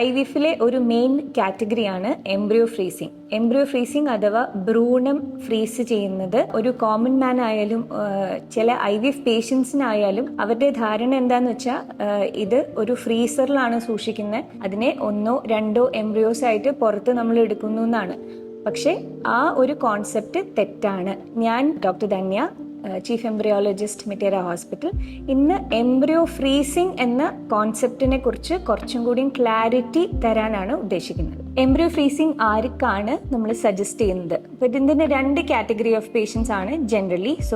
IVFിലെ ഒരു മെയിൻ കാറ്റഗറിയാണ് embryo freezing. Embryo freezing അഥവാ ഭ്രൂണം ഫ്രീസ് ചെയ്യുന്നത് ഒരു കോമൺ മാൻ ആയാലും ചില IVF പേഷ്യൻസിനായാലും അവരുടെ ധാരണ എന്താന്ന് വെച്ചാൽ ഇത് ഒരു ഫ്രീസറിലാണ് സൂക്ഷിക്കുന്നത്, അതിനെ 1-2 എംബ്രിയോസ് ആയിട്ട് പുറത്ത് നമ്മൾ എടുക്കുന്നു എന്നാണ്. പക്ഷെ ആ ഒരു കോൺസെപ്റ്റ് തെറ്റാണ്. ഞാൻ doctor Dhanya, chief embryologist Mitera hospital. ഇന്ന് എംബ്രിയോ ഫ്രീസിംഗ് എന്ന കോൺസെപ്റ്റിനെ കുറിച്ച് കുറച്ചും കൂടി ക്ലാരിറ്റി തരാനാണ് ഉദ്ദേശിക്കുന്നത്. എംബ്രിയോ ഫ്രീസിംഗ് ആർക്കാണ് നമ്മൾ സജസ്റ്റ് ചെയ്യുന്നത്? അപ്പോൾ ഇതിൻ്റെ 2 കാറ്റഗറി ഓഫ് പേഷ്യൻസ് ആണ് ജനറലി. സോ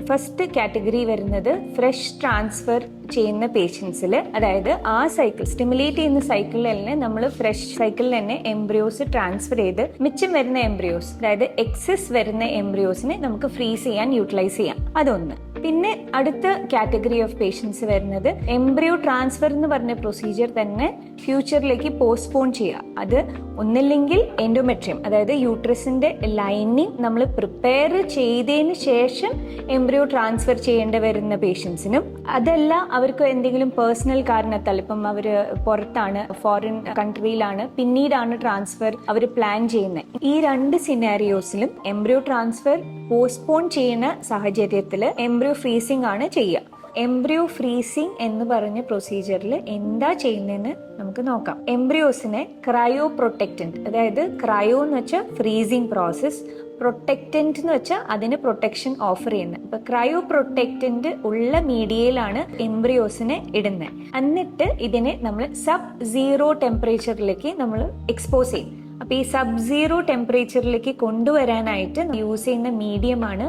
ഫസ്റ്റ് കാറ്റഗറി വരുന്നത് ഫ്രഷ് ട്രാൻസ്ഫർ ചെയ്യുന്ന പേഷ്യൻസിൽ, അതായത് ആ സൈക്കിൾ സ്റ്റിമുലേറ്റ് ചെയ്യുന്ന സൈക്കിളിൽ തന്നെ നമ്മൾ ഫ്രഷ് സൈക്കിളിൽ തന്നെ എംബ്രിയോസ് ട്രാൻസ്ഫർ ചെയ്ത് മിച്ചം വരുന്ന എംബ്രിയോസ്, അതായത് എക്സസ് വരുന്ന എംബ്രിയോസിനെ നമുക്ക് ഫ്രീസ് ചെയ്യാൻ യൂട്ടിലൈസ് ചെയ്യാം. അതൊന്ന്. പിന്നെ അടുത്ത കാറ്റഗറി ഓഫ് പേഷ്യൻസ് വരുന്നത് എംബ്രിയോ ട്രാൻസ്ഫർ എന്ന് പറഞ്ഞ പ്രൊസീജിയർ തന്നെ ഫ്യൂച്ചറിലേക്ക് പോസ്റ്റ്പോൺ ചെയ്യുക. അത് ഒന്നില്ലെങ്കിൽ എൻഡോമെട്രിയം, അതായത് യൂട്രസിന്റെ ലൈനിങ് നമ്മൾ പ്രിപ്പയർ ചെയ്തതിന് ശേഷം എംബ്രിയോ ട്രാൻസ്ഫർ ചെയ്യേണ്ടി വരുന്ന പേഷ്യൻസിനും, അതല്ല അവർക്ക് എന്തെങ്കിലും പേഴ്സണൽ കാരണത്താൽ, ഇപ്പം അവർ പുറത്താണ്, ഫോറിൻ കൺട്രിയിലാണ്, പിന്നീടാണ് ട്രാൻസ്ഫർ അവർ പ്ലാൻ ചെയ്യുന്നത്. ഈ 2 സിനാരിയോസിലും എംബ്രിയോ ട്രാൻസ്ഫർ പോസ്റ്റ്പോൺ ചെയ്യുന്ന സാഹചര്യത്തിൽ എംബ്രിയോ ഫ്രീസിംഗ് ആണ് ചെയ്യുക. എംബ്രിയോ ഫ്രീസിംഗ് എന്ന് പറഞ്ഞ പ്രൊസീജിയറിൽ എന്താ ചെയ്യുന്നതെന്ന് നമുക്ക് നോക്കാം. എംബ്രിയോസിനെ ക്രയോ പ്രൊട്ടക്റ്റന്റ്, അതായത് ക്രയോ എന്ന് വെച്ചാൽ ഫ്രീസിംഗ് പ്രോസസ്, പ്രൊട്ടക്റ്റന്റ് എന്ന് വെച്ചാൽ അതിന് പ്രൊട്ടക്ഷൻ ഓഫർ ചെയ്യുന്നത്. ഇപ്പൊ ക്രയോ പ്രൊട്ടക്റ്റന്റ് ഉള്ള മീഡിയയിലാണ് എംബ്രിയോസിനെ ഇടുന്നത്. എന്നിട്ട് ഇതിനെ നമ്മൾ sub-0 ടെമ്പറേച്ചറിലേക്ക് നമ്മൾ എക്സ്പോസ് ചെയ്യും. അപ്പൊ ഈ sub-0 ടെമ്പറേച്ചറിലേക്ക് കൊണ്ടുവരാനായിട്ട് യൂസ് ചെയ്യുന്ന മീഡിയമാണ്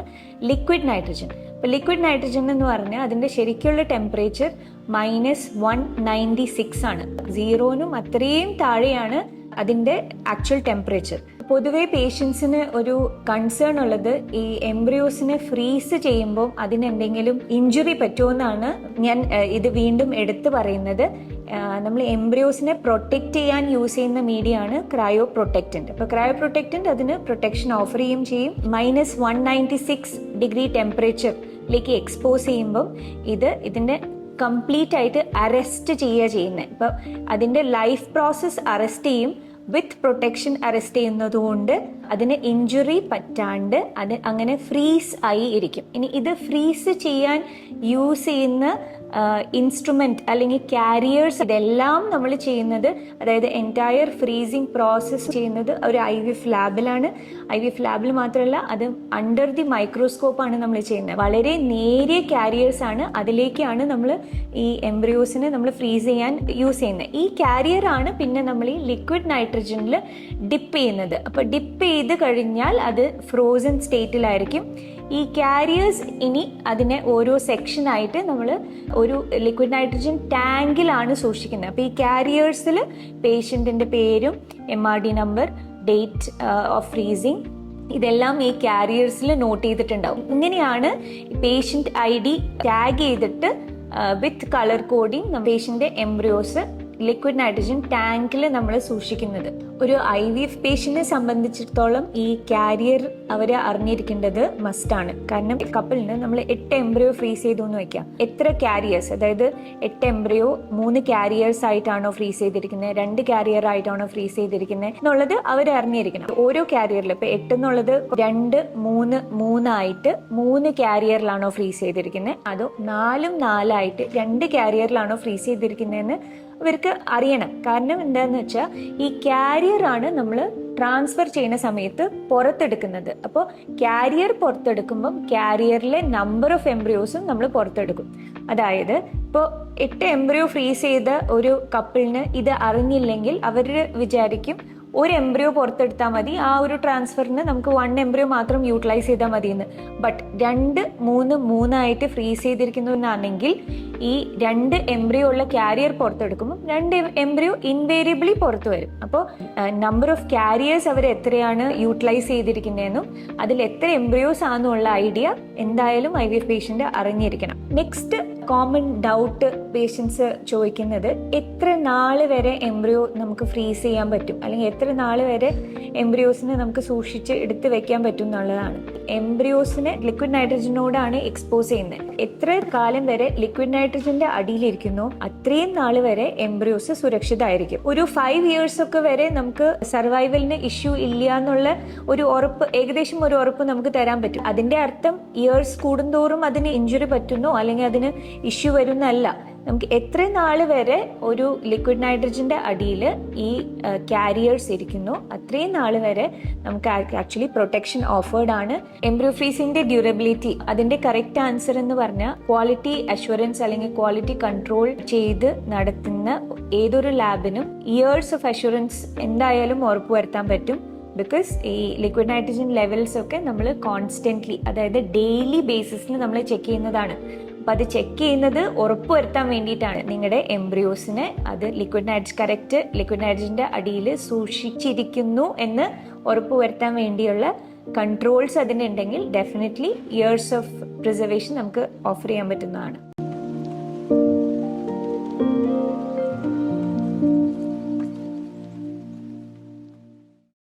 ലിക്വിഡ് നൈട്രജൻ. അപ്പൊ ലിക്വിഡ് നൈട്രജൻ എന്ന് പറഞ്ഞാൽ അതിന്റെ ശരിക്കുള്ള ടെമ്പറേച്ചർ -196 ആണ്. 0നും അത്രയും താഴെയാണ് അതിന്റെ ആക്ച്വൽ ടെമ്പറേച്ചർ. പൊതുവെ പേഷ്യൻസിന് ഒരു കൺസേൺ ഉള്ളത് ഈ എംബ്രിയോസിനെ ഫ്രീസ് ചെയ്യുമ്പോൾ അതിനെന്തെങ്കിലും ഇഞ്ചുറി പറ്റുമെന്നാണ് ഞാൻ ഇത് വീണ്ടും എടുത്തു പറയുന്നത്. നമ്മൾ എംബ്രിയോസിനെ പ്രൊട്ടക്റ്റ് ചെയ്യാൻ യൂസ് ചെയ്യുന്ന മീഡിയമാണ് ക്രയോ പ്രൊട്ടക്റ്റന്റ്. അപ്പോൾ ക്രയോ പ്രൊട്ടക്റ്റന്റ് അതിന് പ്രൊട്ടക്ഷൻ ഓഫർ ചെയ്യും. -196 ഡിഗ്രി ടെമ്പറേച്ചറിലേക്ക് എക്സ്പോസ് ചെയ്യുമ്പം ഇതിന്റെ കംപ്ലീറ്റ് ആയിട്ട് അറസ്റ്റ് ചെയ്യുന്നത്. ഇപ്പം അതിന്റെ ലൈഫ് പ്രോസസ് അറസ്റ്റ് ചെയ്യും, വിത്ത് പ്രൊട്ടക്ഷൻ അറസ്റ്റ് ചെയ്യുന്നതുകൊണ്ട് അതിന് ഇഞ്ചുറി പറ്റാണ്ട് അത് അങ്ങനെ ഫ്രീസ് ആയി ഇരിക്കും. ഇനി ഇത് ഫ്രീസ് ചെയ്യാൻ യൂസ് ചെയ്യുന്ന ഇൻസ്ട്രുമെന്റ് അല്ലെങ്കിൽ കാരിയേഴ്സ്, ഇതെല്ലാം നമ്മൾ ചെയ്യുന്നത്, അതായത് എൻറ്റയർ ഫ്രീസിങ് പ്രോസസ്സ് ചെയ്യുന്നത് ഒരു IVF ലാബിലാണ്. IVF ലാബിൽ മാത്രമല്ല, അത് അണ്ടർ ദി മൈക്രോസ്കോപ്പാണ് നമ്മൾ ചെയ്യുന്നത്. വളരെ നേരിയ കാരിയേഴ്സ് ആണ്, അതിലേക്കാണ് നമ്മൾ ഈ എംബ്രിയോസിനെ നമ്മൾ ഫ്രീസ് ചെയ്യാൻ യൂസ് ചെയ്യുന്നത്. ഈ കാരിയർ ആണ് പിന്നെ നമ്മൾ ഈ ലിക്വിഡ് നൈട്രജനിൽ ഡിപ്പ് ചെയ്യുന്നത്. അപ്പോൾ ഡിപ്പ് ചെയ്ത് കഴിഞ്ഞാൽ അത് ഫ്രോസൺ സ്റ്റേറ്റിലായിരിക്കും. ഈ കാരിയേഴ്സ് ഇനി അതിനെ ഓരോ സെക്ഷനായിട്ട് നമ്മൾ ഒരു ലിക്വിഡ് നൈട്രജൻ ടാങ്കിലാണ് സൂക്ഷിക്കുന്നത്. അപ്പോൾ ഈ കാരിയേഴ്സിൽ പേഷ്യൻറ്റിൻ്റെ പേരും MRD number, date of freezing, ഇതെല്ലാം ഈ കാരിയേഴ്സിൽ നോട്ട് ചെയ്തിട്ടുണ്ടാവും. ഇങ്ങനെയാണ് പേഷ്യൻ്റ് ID ടാഗ് ചെയ്തിട്ട് വിത്ത് കളർ കോഡിങ് പേഷ്യൻ്റെ എംബ്രിയോസ് ലിക്വിഡ് നൈട്രജൻ ടാങ്കിൽ നമ്മൾ സൂക്ഷിക്കുന്നത്. ഒരു IVF പേഷ്യന്റിനെ സംബന്ധിച്ചിടത്തോളം ഈ കാരിയർ അവർ അറിഞ്ഞിരിക്കേണ്ടത് മസ്റ്റാണ്. കാരണം കപ്പിളിന് നമ്മൾ 8 എംബ്രിയോ ഫ്രീസ് ചെയ്തു എന്ന് വെക്കാം. എത്ര കാരിയേഴ്സ്, അതായത് 8 എംബ്രിയോ 3 കാരിയേഴ്സ് ആയിട്ടാണോ ഫ്രീസ് ചെയ്തിരിക്കുന്നത്, 2 കാരിയർ ആയിട്ടാണോ ഫ്രീസ് ചെയ്തിരിക്കുന്നത് എന്നുള്ളത് അവർ അറിഞ്ഞിരിക്കണം. ഓരോ കാരിയറിൽ ഇപ്പൊ 8 എന്നുള്ളത് 2, 3, 3 ആയിട്ട് 3 കാരിയറിലാണോ ഫ്രീസ് ചെയ്തിരിക്കുന്നത്, അതോ 4 ആയിട്ട് 2 കാരിയറിലാണോ ഫ്രീസ് ചെയ്തിരിക്കുന്നതെന്ന് അവർക്ക് അറിയണം. കാരണം എന്താന്ന് വെച്ചാൽ ഈ കാരിയർ ആണ് നമ്മൾ ട്രാൻസ്ഫർ ചെയ്യുന്ന സമയത്ത് പുറത്തെടുക്കുന്നത്. അപ്പോൾ കാരിയർ പുറത്തെടുക്കുമ്പം കാരിയറിലെ നമ്പർ ഓഫ് എംബ്രിയോസും നമ്മൾ പുറത്തെടുക്കും. അതായത് ഇപ്പോൾ 8 എംബ്രിയോ ഫ്രീസ് ചെയ്ത ഒരു കപ്പിളിന് ഇത് അറിഞ്ഞില്ലെങ്കിൽ അവർ വിചാരിക്കും 1 എംബ്രിയോ പുറത്തെടുത്താൽ മതി, ആ ഒരു ട്രാൻസ്ഫറിന് നമുക്ക് 1 എംബ്രിയോ മാത്രം യൂട്ടിലൈസ് ചെയ്താൽ മതി എന്ന്. ബട്ട് 2, 3 ആയിട്ട് ഫ്രീസ് ചെയ്തിരിക്കുന്നതാണെങ്കിൽ ഈ 2 എംബ്രിയോ ഉള്ള കാരിയർ പുറത്തെടുക്കുമ്പോൾ 2 എംബ്രിയോ ഇൻവേരിയബിളി പുറത്തു വരും. അപ്പോൾ നമ്പർ ഓഫ് കാരിയേഴ്സ് അവർ എത്രയാണ് യൂട്ടിലൈസ് ചെയ്തിരിക്കുന്നതെന്നും അതിൽ എത്ര എംബ്രിയോസ് ആണെന്നുള്ള ഐഡിയ എന്തായാലും IVF പേഷ്യന്റ് അറിഞ്ഞിരിക്കണം. നെക്സ്റ്റ് കോമൺ ഡൗട്ട് പേഷ്യൻസ് ചോദിക്കുന്നത് എത്ര നാൾ വരെ എംബ്രിയോ നമുക്ക് ഫ്രീസ് ചെയ്യാൻ പറ്റും, അല്ലെങ്കിൽ എത്ര നാൾ വരെ എംബ്രിയോസിനെ നമുക്ക് സൂക്ഷിച്ച് എടുത്ത് വെക്കാൻ പറ്റും എന്നുള്ളതാണ്. എംബ്രിയോസിനെ ലിക്വിഡ് നൈട്രജനോടാണ് എക്സ്പോസ് ചെയ്യുന്നത്. എത്ര കാലം വരെ ലിക്വിഡ് നൈട്രജന്റെ അടിയിലിരിക്കുന്നോ അത്രയും നാൾ വരെ എംബ്രിയോസ് സുരക്ഷിതമായിരിക്കും. ഒരു 5 years ഒക്കെ വരെ നമുക്ക് സർവൈവലിന് ഇഷ്യൂ ഇല്ല എന്നുള്ള ഒരു ഉറപ്പ്, ഏകദേശം ഒരു ഉറപ്പ് നമുക്ക് തരാൻ പറ്റും. അതിന്റെ അർത്ഥം ഇയേഴ്സ് കൂടുന്തോറും അതിന് ഇഞ്ചുറി പറ്റുന്നോ അല്ലെങ്കിൽ അതിന് ഇഷ്യൂ വരുന്നല്ല. നമുക്ക് എത്ര നാൾ വരെ ഒരു ലിക്വിഡ് നൈട്രജന്റെ അടിയിൽ ഈ കാരിയേഴ്സ് ഇരിക്കുന്നു അത്രയും നാൾ വരെ നമുക്ക് ആക്ച്വലി പ്രൊട്ടക്ഷൻ ഓഫേർഡ് ആണ്. എംബ്രിയോ ഫ്രീസിന്റെ ഡ്യൂറബിലിറ്റി, അതിന്റെ കറക്റ്റ് ആൻസർ എന്ന് പറഞ്ഞാൽ ക്വാളിറ്റി അഷ്വറൻസ് അല്ലെങ്കിൽ ക്വാളിറ്റി കൺട്രോൾ ചെയ്ത് നടത്തുന്ന ഏതൊരു ലാബിനും ഇയേഴ്സ് ഓഫ് അഷ്വറൻസ് എന്തായാലും ഉറപ്പുവരുത്താൻ പറ്റും. ബിക്കോസ് ഈ ലിക്വിഡ് നൈട്രജൻ ലെവൽസ് ഒക്കെ നമ്മൾ കോൺസ്റ്റന്റ്ലി, അതായത് ഡെയിലി ബേസിസിൽ നമ്മൾ ചെക്ക് ചെയ്യുന്നതാണ്. അപ്പം അത് ചെക്ക് ചെയ്യുന്നത് ഉറപ്പുവരുത്താൻ വേണ്ടിയിട്ടാണ്. നിങ്ങളുടെ എംബ്രിയോസിനെ അത് കറക്റ്റ് ലിക്വിഡ് നൈട്രജന്റെ അടിയിൽ സൂക്ഷിച്ചിരിക്കുന്നു എന്ന് ഉറപ്പുവരുത്താൻ വേണ്ടിയുള്ള കൺട്രോൾസ് അതിനുണ്ടെങ്കിൽ ഡെഫിനറ്റ്ലി ഇയേഴ്സ് ഓഫ് പ്രിസർവേഷൻ നമുക്ക് ഓഫർ ചെയ്യാൻ പറ്റുന്നതാണ്.